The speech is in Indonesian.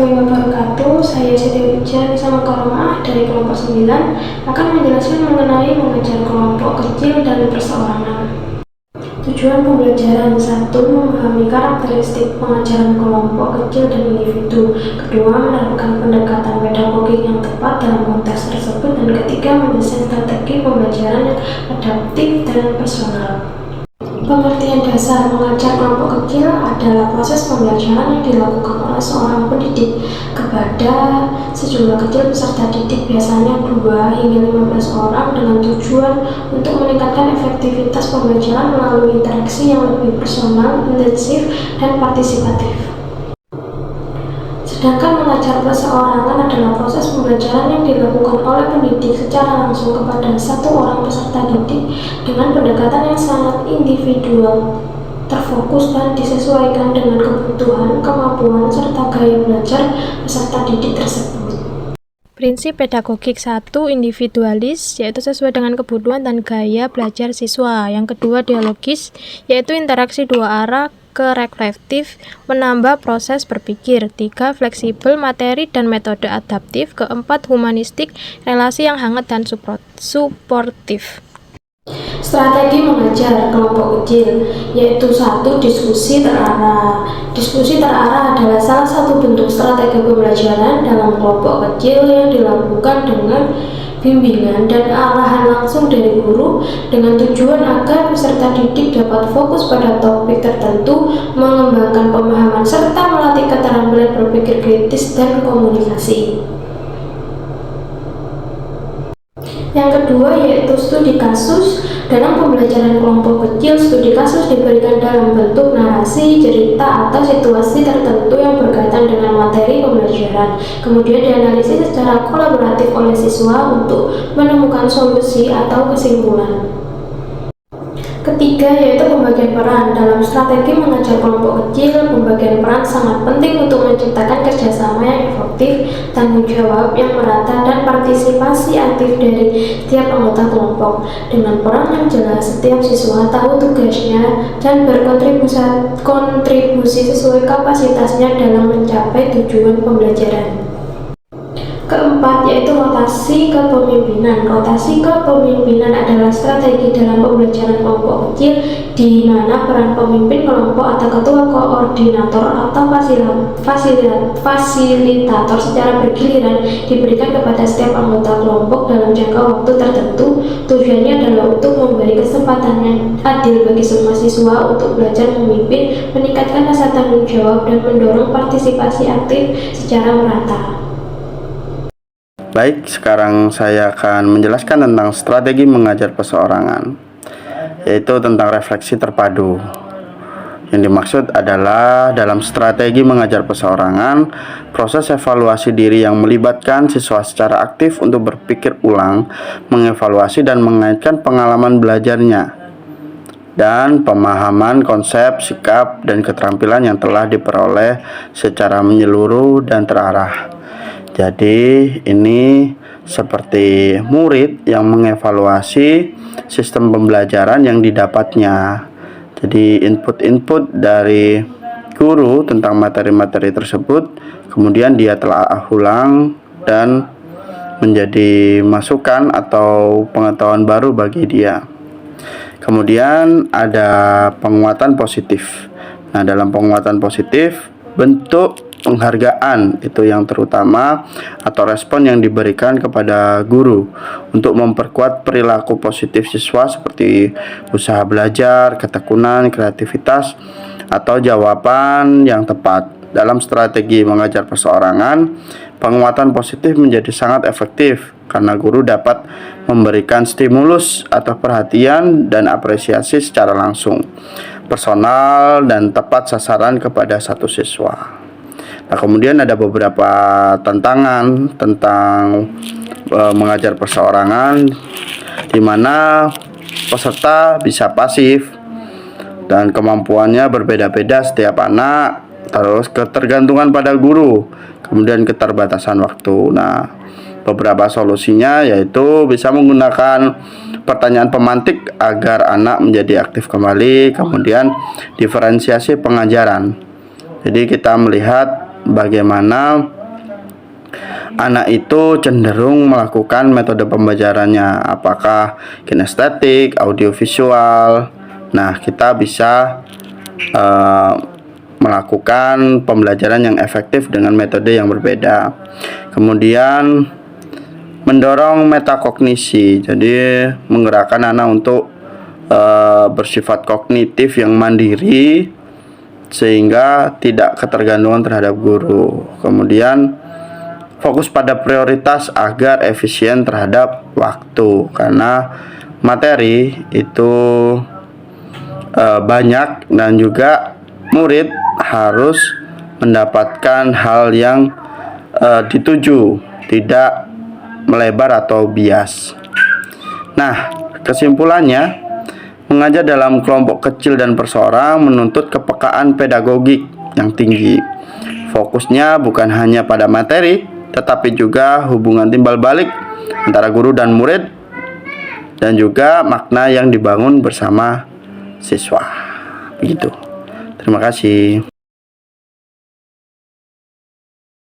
warahmatullahi wabarakatuh. Saya Siti Wijaya Sama Karomah dari kelompok 9 akan menjelaskan mengenai mengajar kelompok kecil dan perseorangan. Tujuan pembelajaran: 1. Memahami karakteristik pengajaran kelompok kecil dan individu. Kedua, menerapkan pendekatan pedagogik yang tepat dalam konteks tersebut. Dan ketiga, mendesain strategi pembelajaran yang adaptif dan personal. Pengertian dasar mengajar kelompok kecil adalah proses pembelajaran yang dilakukan oleh seorang pendidik kepada sejumlah kecil peserta didik, biasanya 2 hingga 15 orang, dengan tujuan untuk meningkatkan efektivitas pembelajaran melalui interaksi yang lebih personal, intensif, dan partisipatif. Sedangkan mengajar perseorangan adalah proses pembelajaran yang dilakukan oleh pendidik secara langsung kepada satu orang peserta didik dengan pendekatan yang sangat individual, terfokus, dan disesuaikan dengan kebutuhan, kemampuan, serta gaya belajar peserta didik tersebut. Prinsip pedagogik: 1. Individualis, yaitu sesuai dengan kebutuhan dan gaya belajar siswa. Yang kedua, dialogis, yaitu interaksi dua arah ke reflektif, menambah proses berpikir. 3. Fleksibel, materi dan metode adaptif. Keempat, humanistik, relasi yang hangat dan suportif. Strategi mengajar kelompok kecil, yaitu 1. Diskusi terarah. Diskusi terarah adalah salah satu bentuk strategi pembelajaran dalam kelompok kecil yang dilakukan dengan bimbingan dan arahan langsung dari guru, dengan tujuan agar peserta didik dapat fokus pada topik tertentu, mengembangkan pemahaman, serta melatih keterampilan berpikir kritis dan komunikasi. Yang kedua yaitu studi kasus. Dalam pembelajaran kelompok kecil, studi kasus diberikan dalam bentuk narasi, cerita, atau situasi tertentu yang berkaitan dengan materi pembelajaran. Kemudian dianalisis secara kolaboratif oleh siswa untuk menemukan solusi atau kesimpulan. Ketiga yaitu pembagian peran. Dalam strategi mengajar kelompok kecil, pembagian peran sangat penting untuk menciptakan kerjasama yang efektif, tanggung jawab yang merata, dan partisipasi aktif dari setiap anggota kelompok. Dengan peran yang jelas, setiap siswa tahu tugasnya dan berkontribusi sesuai kapasitasnya dalam mencapai tujuan pembelajaran. Keempat yaitu rotasi kepemimpinan. Rotasi kepemimpinan adalah strategi dalam pembelajaran kelompok kecil di mana peran pemimpin kelompok atau ketua koordinator atau fasilitator secara bergiliran diberikan kepada setiap anggota kelompok dalam jangka waktu tertentu. Tujuannya adalah untuk memberi kesempatan yang adil bagi semua siswa untuk belajar memimpin, meningkatkan rasa tanggung jawab, dan mendorong partisipasi aktif secara merata. Baik, sekarang saya akan menjelaskan tentang strategi mengajar perseorangan, yaitu tentang refleksi terpadu. Yang dimaksud adalah dalam strategi mengajar perseorangan, proses evaluasi diri yang melibatkan siswa secara aktif untuk berpikir ulang, mengevaluasi dan mengaitkan pengalaman belajarnya dan pemahaman konsep, sikap, dan keterampilan yang telah diperoleh secara menyeluruh dan terarah. Jadi ini seperti murid yang mengevaluasi sistem pembelajaran yang didapatnya. Jadi input-input dari guru tentang materi-materi tersebut kemudian dia telah ulang dan menjadi masukan atau pengetahuan baru bagi dia. Kemudian ada penguatan positif. Nah, dalam penguatan positif, bentuk penghargaan itu yang terutama atau respon yang diberikan kepada guru untuk memperkuat perilaku positif siswa seperti usaha belajar, ketekunan, kreativitas, atau jawaban yang tepat. Dalam strategi mengajar perseorangan, penguatan positif menjadi sangat efektif karena guru dapat memberikan stimulus atau perhatian dan apresiasi secara langsung, personal, dan tepat sasaran kepada satu siswa. Nah, kemudian ada beberapa tantangan tentang mengajar perseorangan, di mana peserta bisa pasif dan kemampuannya berbeda-beda setiap anak, terus ketergantungan pada guru, kemudian keterbatasan waktu. Nah, beberapa solusinya yaitu bisa menggunakan pertanyaan pemantik agar anak menjadi aktif kembali, kemudian diferensiasi pengajaran. Jadi kita melihat bagaimana anak itu cenderung melakukan metode pembelajarannya, apakah kinestetik, audiovisual. Nah, kita bisa melakukan pembelajaran yang efektif dengan metode yang berbeda. Kemudian mendorong metakognisi, jadi menggerakkan anak untuk bersifat kognitif yang mandiri sehingga tidak ketergantungan terhadap guru. Kemudian fokus pada prioritas agar efisien terhadap waktu, karena materi itu banyak dan juga murid harus mendapatkan hal yang dituju, tidak melebar atau bias. Nah, kesimpulannya, mengajar dalam kelompok kecil dan perseorang menuntut kepekaan pedagogik yang tinggi. Fokusnya bukan hanya pada materi, tetapi juga hubungan timbal balik antara guru dan murid, dan juga makna yang dibangun bersama siswa. Begitu. Terima kasih.